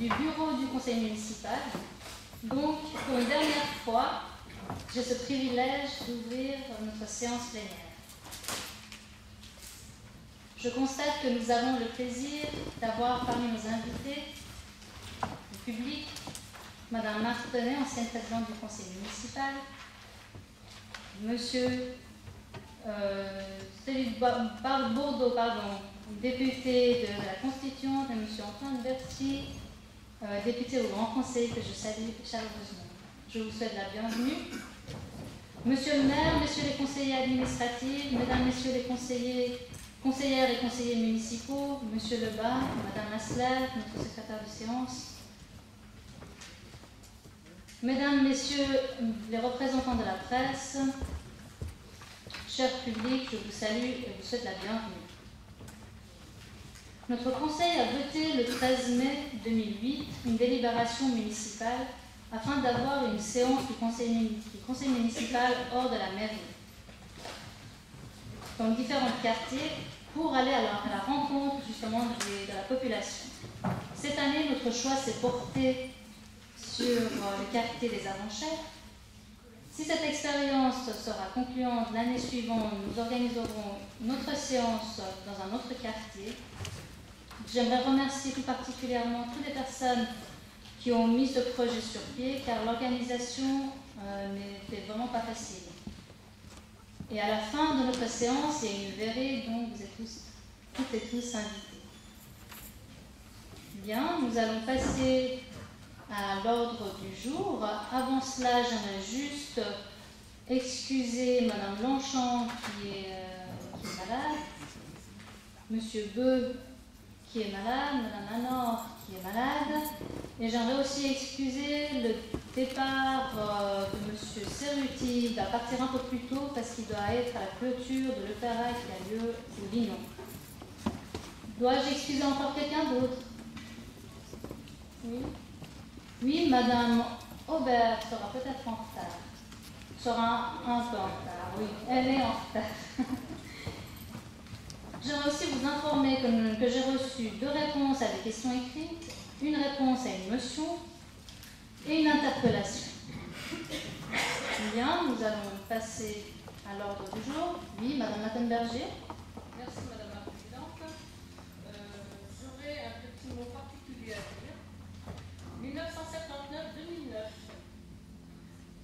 du bureau du conseil municipal. Donc, pour une dernière fois, j'ai ce privilège d'ouvrir notre séance plénière. Je constate que nous avons le plaisir d'avoir parmi nos invités, le public, Madame Martenay, ancienne présidente du conseil municipal, Monsieur Bourdeau, député de la Constituante, et Monsieur Antoine Berthier, député au Grand Conseil, que je salue chaleureusement. Je vous souhaite la bienvenue. Monsieur le maire, messieurs les conseillers administratifs, mesdames, messieurs les conseillères et conseillers municipaux, monsieur Lebas, madame Asler, notre secrétaire de séance, mesdames, messieurs les représentants de la presse, chers publics, je vous salue et vous souhaite la bienvenue. Notre conseil a voté le 13 mai 2008 une délibération municipale afin d'avoir une séance du conseil municipal hors de la mairie, dans différents quartiers, pour aller à la rencontre justement de la population. Cette année, notre choix s'est porté sur le quartier des Avanchères. Si cette expérience sera concluante l'année suivante, nous organiserons notre séance dans un autre quartier. J'aimerais remercier tout particulièrement toutes les personnes qui ont mis ce projet sur pied, car l'organisation n'était vraiment pas facile. Et à la fin de notre séance, il y a une verrée, donc vous êtes toutes et tous invités. Bien, nous allons passer à l'ordre du jour. Avant cela, j'aimerais juste excuser Madame Longchamp qui est malade, Monsieur Beu qui est malade, Madame Lanor qui est malade, et j'aimerais aussi excuser le départ de Monsieur Cerruti. Il va partir un peu plus tôt parce qu'il doit être à la clôture de l'opéra qui a lieu au Lignon. Dois-je excuser encore quelqu'un d'autre? Oui. Oui, Madame Aubert sera peut-être en retard. Sera un peu en retard, oui. Elle est en retard. J'aimerais aussi vous informer que j'ai reçu 2 réponses à des questions écrites, une réponse à une motion et une interpellation. Bien, nous allons passer à l'ordre du jour. Oui, Madame Lattenberger. Merci Madame la Présidente. J'aurais un petit mot particulier à dire. 1979-2009.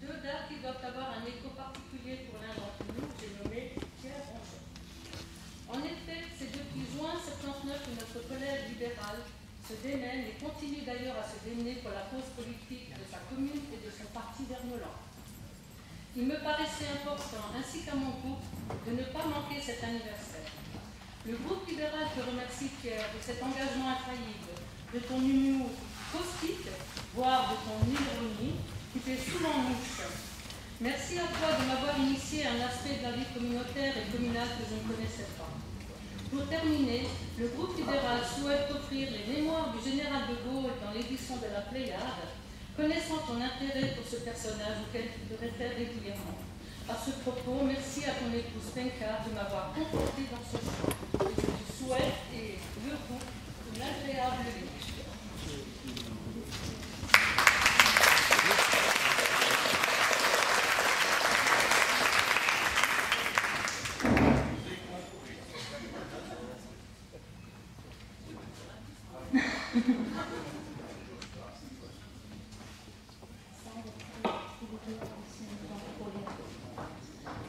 2 dates qui doivent avoir un écho particulier pour l'un d'entre nous, j'ai nommé Pierre Ronget. En effet, c'est depuis juin 79 que notre collègue libéral se démène et continue d'ailleurs à se démener pour la cause politique de sa commune et de son parti Vermeulan. Il me paraissait important, ainsi qu'à mon groupe, de ne pas manquer cet anniversaire. Le groupe libéral te remercie, Pierre, de cet engagement infaillible, de ton humour caustique, voire de ton ironie, qui fait souvent mouche. Merci à toi de m'avoir initié à un aspect de la vie communautaire et communale que je ne connaissais pas. Pour terminer, le groupe libéral souhaite offrir les mémoires du général de Gaulle dans l'édition de la Pléiade, connaissant ton intérêt pour ce personnage auquel tu te réfères régulièrement. À ce propos, merci à ton épouse Penka de m'avoir conforté dans ce choix. Et je te souhaite et le groupe une agréable lecture.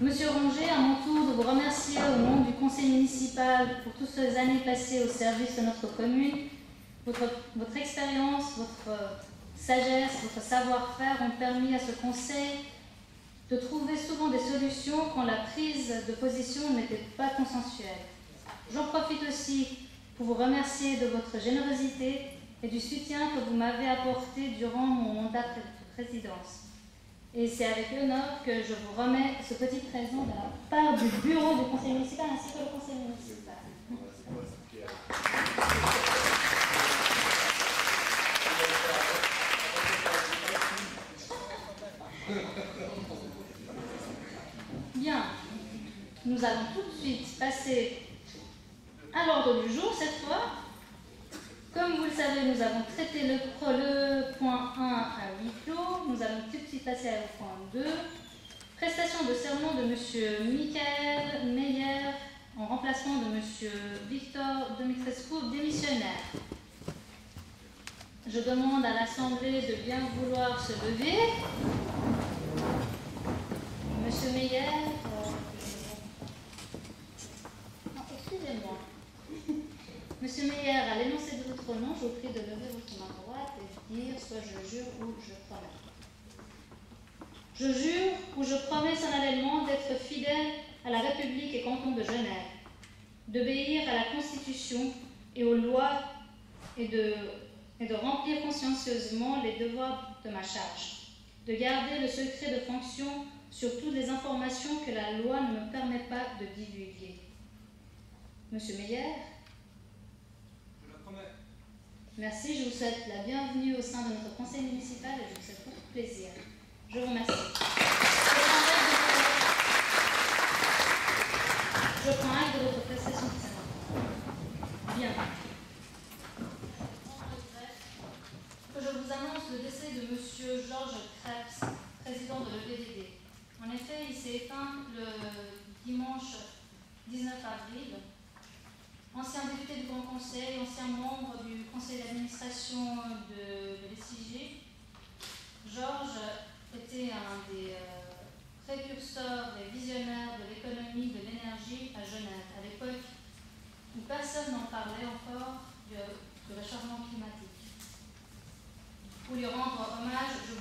Monsieur Ronget, à mon tour de vous remercier au nom du conseil municipal pour toutes ces années passées au service de notre commune. Votre expérience, votre sagesse, votre savoir-faire ont permis à ce conseil de trouver souvent des solutions quand la prise de position n'était pas consensuelle. J'en profite aussi pour vous remercier de votre générosité et du soutien que vous m'avez apporté durant mon mandat de présidence. Et c'est avec honneur que je vous remets ce petit présent de la part du bureau du conseil municipal ainsi que le conseil municipal. Bien, nous allons tout de suite passer à l'ordre du jour cette fois. Comme vous le savez, nous avons traité le point 1 à huis clos. Nous allons tout de suite passer au point 2. Prestation de serment de M. Michael Meyer en remplacement de M. Victor Dumitrescu, démissionnaire. Je demande à l'Assemblée de bien vouloir se lever. Monsieur Meyer, excusez-moi. Monsieur Meyer, à l'énoncé de votre nom, je vous prie de lever votre main droite et de dire soit je jure ou je promets. Je jure ou je promets solennellement d'être fidèle à la République et canton de Genève, d'obéir à la Constitution et aux lois et de remplir consciencieusement les devoirs de ma charge, de garder le secret de fonction sur toutes les informations que la loi ne me permet pas de divulguer. Monsieur Meyer? Je le promets. Merci, je vous souhaite la bienvenue au sein de notre conseil municipal et je vous souhaite beaucoup de plaisir. Je vous remercie. Je prends acte de votre prestation de serment. Bien. Je vous annonce le décès de M. Georges Krebs, président de l'EPDD. En effet, il s'est éteint le dimanche 19 avril. Ancien député du Grand Conseil, ancien membre du conseil d'administration de l'ESIG, Georges était un des précurseurs et visionnaires de l'économie de l'énergie à Genève, à l'époque où personne n'en parlait encore du réchauffement climatique. Pour lui rendre hommage, je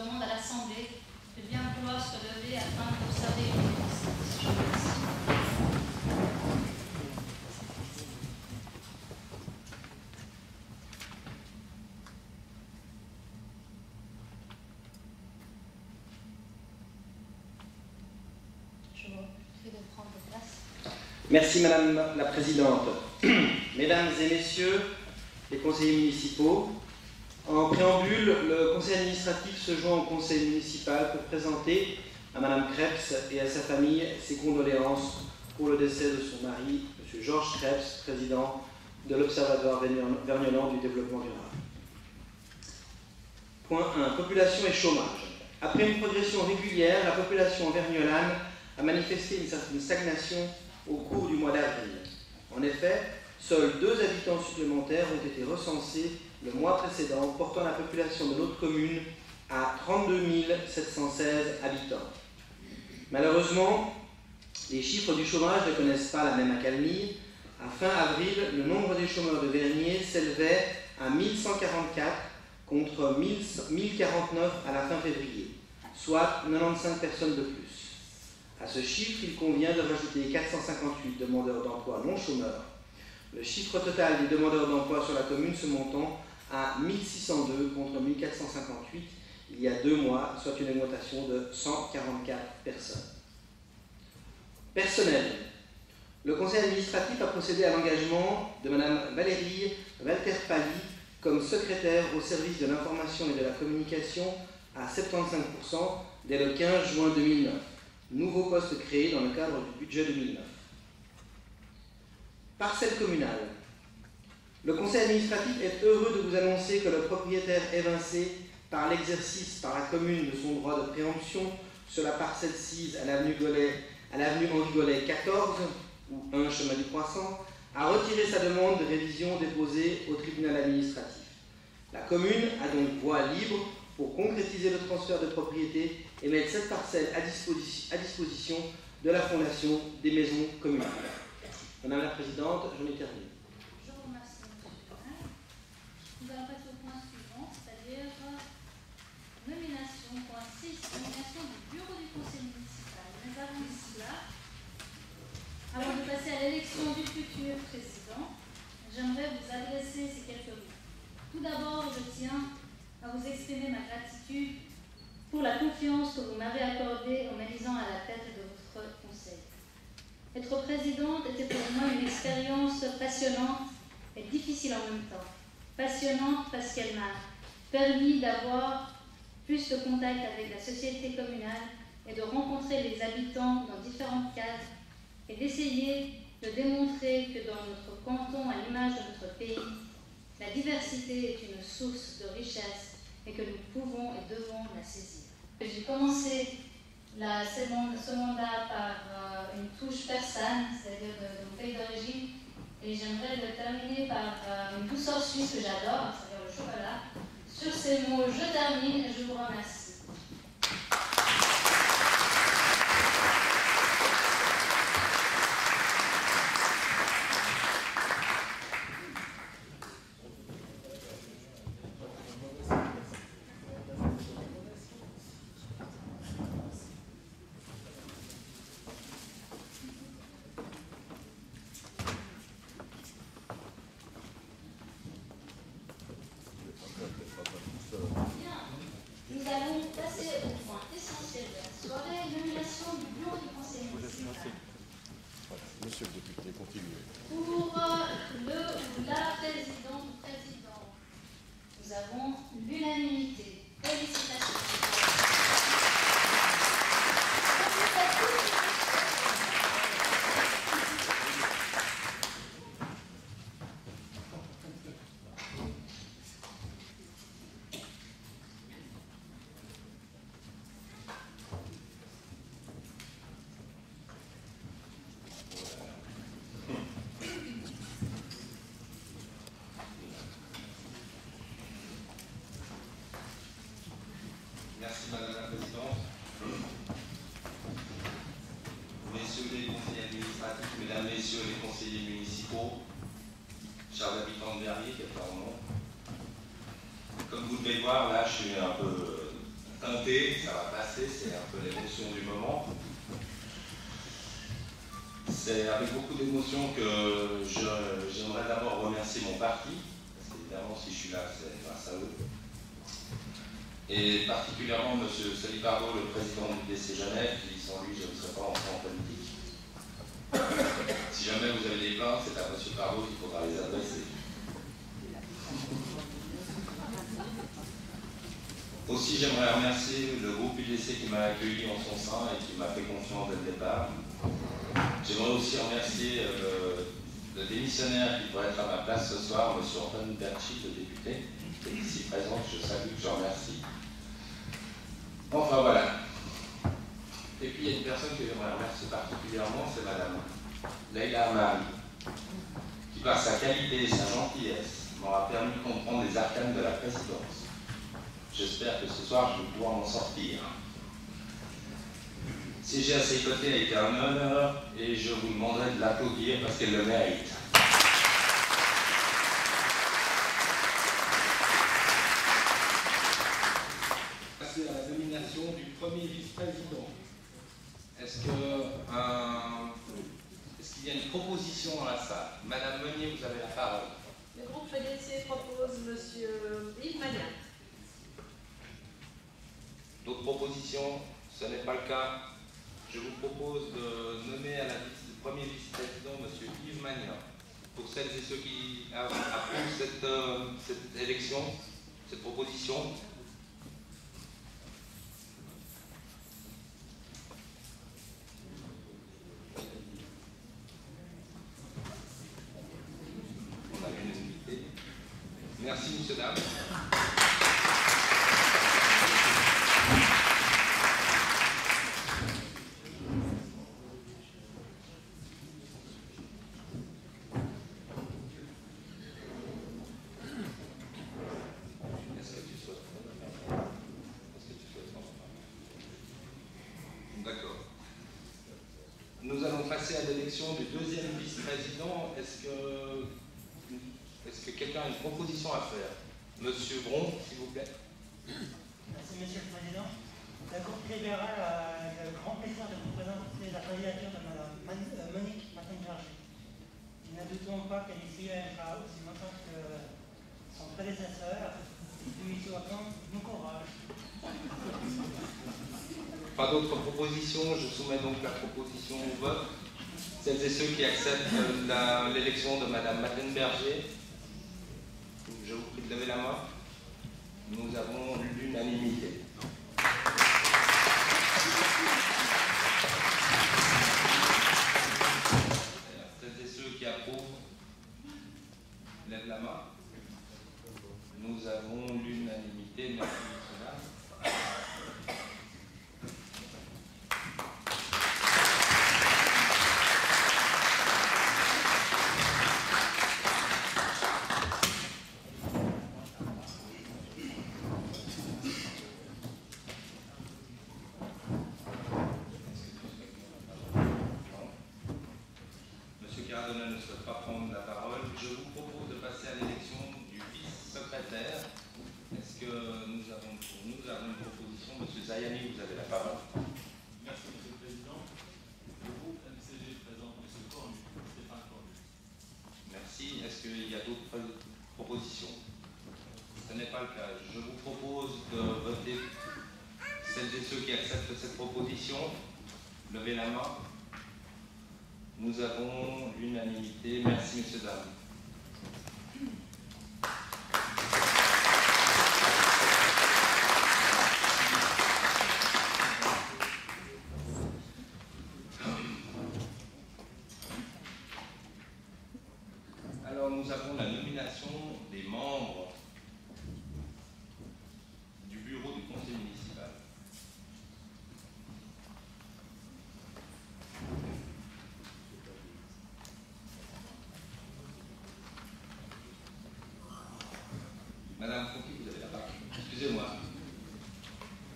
demande à l'Assemblée de bien vouloir se lever afin d'observer une séance. Je vous remercie. Je vous prie de prendre place. Merci Madame la Présidente. Mesdames et Messieurs les conseillers municipaux, en préambule, le conseil administratif se joint au conseil municipal pour présenter à Madame Krebs et à sa famille ses condoléances pour le décès de son mari, M. Georges Krebs, président de l'Observatoire Vergnolan du développement durable. Point 1. Population et chômage. Après une progression régulière, la population vergnolane a manifesté une certaine stagnation au cours du mois d'avril. En effet, seuls 2 habitants supplémentaires ont été recensés le mois précédent, portant la population de notre commune à 32 716 habitants. Malheureusement, les chiffres du chômage ne connaissent pas la même accalmie. À fin avril, le nombre des chômeurs de Vernier s'élevait à 1144 contre 1049 à la fin février, soit 95 personnes de plus. À ce chiffre, il convient de rajouter 458 demandeurs d'emploi non chômeurs. Le chiffre total des demandeurs d'emploi sur la commune se montant à 1602 contre 1458 il y a 2 mois, soit une augmentation de 144 personnes. Personnel. Le conseil administratif a procédé à l'engagement de Mme Valérie Walter-Pally comme secrétaire au service de l'information et de la communication à 75% dès le 15 juin 2009. Nouveau poste créé dans le cadre du budget 2009. Parcelle communale. Le conseil administratif est heureux de vous annoncer que le propriétaire évincé par l'exercice par la commune de son droit de préemption sur la parcelle 6 à l'avenue Henri Gollet 14, ou 1 chemin du Croissant, a retiré sa demande de révision déposée au tribunal administratif. La commune a donc voie libre pour concrétiser le transfert de propriété et mettre cette parcelle à disposition de la Fondation des maisons communales. Madame la Présidente, j'en ai terminé. Je vous remercie, M. Perrin. Nous allons passer au point suivant, c'est-à-dire nomination, point 6, nomination du bureau du conseil municipal. Mais avant cela, avant de passer à l'élection du futur président, j'aimerais vous adresser ces quelques mots. Tout d'abord, je tiens à vous exprimer ma gratitude pour la confiance que vous m'avez accordée en m'élisant à la tête de votre conseil. Être présidente était pour moi une expérience passionnante et difficile en même temps. Passionnante parce qu'elle m'a permis d'avoir plus de contact avec la société communale et de rencontrer les habitants dans différentes cases et d'essayer de démontrer que dans notre canton, à l'image de notre pays, La diversité est une source de richesse et que nous pouvons et devons la saisir. J'ai commencé ce mandat par une touche persane, c'est-à-dire de mon pays d'origine, et j'aimerais le terminer par une douceur suisse que j'adore, c'est-à-dire le chocolat. Sur ces mots, je termine et je vous remercie. Nous allons passer au point essentiel de la soirée, l'élimination du bureau du conseil municipal. Monsieur le député, continuez. Pour le ou la présidente ou président, nous avons l'unanimité. Félicitations. Merci Madame la Présidente. Messieurs les conseillers administratifs, Mesdames, Messieurs les conseillers municipaux, chers habitants de Verrier, qui est leur nom. Comme vous devez voir, là, je suis un peu teinté, ça va passer, c'est un peu l'émotion du moment. C'est avec beaucoup d'émotion que j'aimerais d'abord remercier mon parti, parce qu'évidemment, si je suis là, c'est grâce à eux. Et particulièrement M. Solipardo, le président du DC Genève, qui sans lui je ne serais pas entré en politique. Si jamais vous avez des plaintes, c'est à M. Pardo qu'il faudra les adresser. Aussi, j'aimerais remercier le groupe UDC qui m'a accueilli en son sein et qui m'a fait confiance dès le départ. J'aimerais aussi remercier le démissionnaire qui pourrait être à ma place ce soir, M. Antoine Berchi, le député, qui est ici présent, que je salue, que je remercie. Enfin voilà. Et puis il y a une personne que j'aimerais remercier particulièrement, c'est Madame Leila Amari, qui par sa qualité et sa gentillesse m'aura permis de comprendre les arcanes de la présidence. J'espère que ce soir je vais pouvoir m'en sortir. Siéger à ses côtés a été un honneur et je vous demanderai de l'applaudir parce qu'elle le mérite. À la nomination du premier vice-président. Est-ce qu'il y a une proposition dans la salle? Madame Meunier, vous avez la parole. Le groupe FDC propose M. Yves Magnin. D'autres propositions? Ce n'est pas le cas. Je vous propose de nommer à la liste du premier vice-président M. Yves Magnin. Pour celles et ceux qui approuvent cette élection, cette proposition. Merci, monsieur, dame. D'accord. Nous allons passer à l'élection du deuxième vice-président. Est-ce que quelqu'un a une proposition à faire? Monsieur Bron, s'il vous plaît. Merci, Monsieur le Président. Le groupe libéral a le grand plaisir de vous présenter la candidature de Mme Monique Martin-Berger. Nous ne doutons pas qu'elle sera aussi longtemps que son prédécesseur. Nous lui souhaitons bon courage. Pas d'autres propositions, je soumets donc la proposition au vote. Celles et ceux qui acceptent l'élection de Mme Martin-Berger, je vous prie de lever la main. Nous avons l'unanimité. Celles et ceux qui approuvent, lèvent la main. merci messieurs, dames. Monsieur Cardona ne souhaite pas prendre la parole. Je vous propose de passer à l'élection du vice-secrétaire. Est-ce que nous avons une proposition? Monsieur Zayani, vous avez la parole. Merci, Monsieur le Président. Le groupe MCG présente Monsieur Cornu, Stéphane Cornu. Merci. Est-ce qu'il y a d'autres propositions? Ce n'est pas le cas. Je vous propose de voter celles et ceux qui acceptent cette proposition. Levez la main. Nous avons l'unanimité. Merci, messieurs, dames. Alors, nous avons la nomination des membres du bureau du conseil municipal. Madame Fonky, vous avez la parole. Excusez-moi.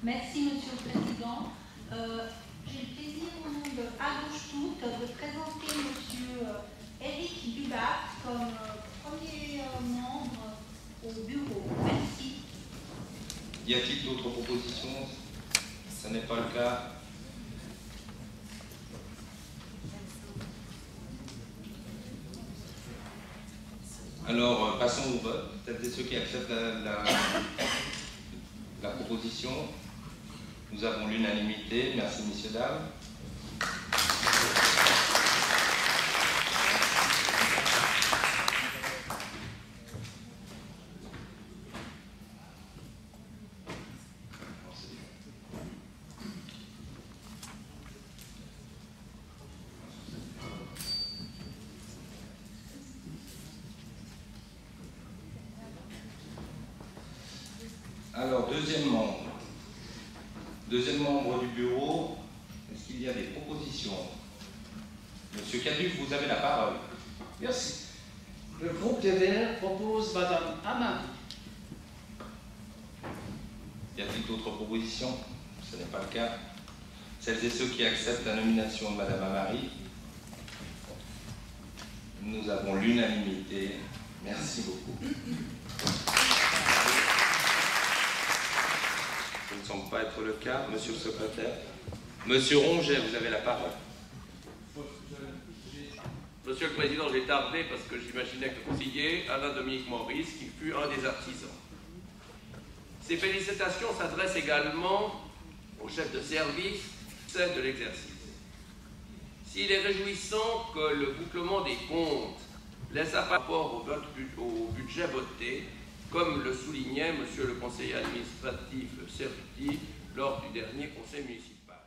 Merci, Monsieur le Président. J'ai le plaisir, au nom de À Gauche Toute, de présenter Monsieur Éric Dulac comme premier membre au bureau. Merci. Y a-t-il d'autres propositions? Ce n'est pas le cas. Alors, passons au vote. Celles et ceux qui acceptent la proposition, nous avons l'unanimité. Merci, messieurs, dames. Alors, deuxième membre du bureau, est-ce qu'il y a des propositions? Monsieur Caduc, vous avez la parole. Merci. Le groupe des Verts propose Madame Amari. Y a-t-il d'autres propositions? Ce n'est pas le cas. Celles et ceux qui acceptent la nomination de Madame Amari, nous avons l'unanimité. Merci beaucoup. Ça ne semble pas être le cas. Monsieur le secrétaire. Monsieur Ronget, vous avez la parole. Monsieur le Président, j'ai tardé parce que j'imaginais que le conseiller Alain-Dominique Maurice, qui fut un des artisans. Ces félicitations s'adressent également au chef de service de l'exercice. S'il est réjouissant que le bouclement des comptes laisse à rapport au budget voté, comme le soulignait Monsieur le conseiller administratif Cerruti lors du dernier conseil municipal.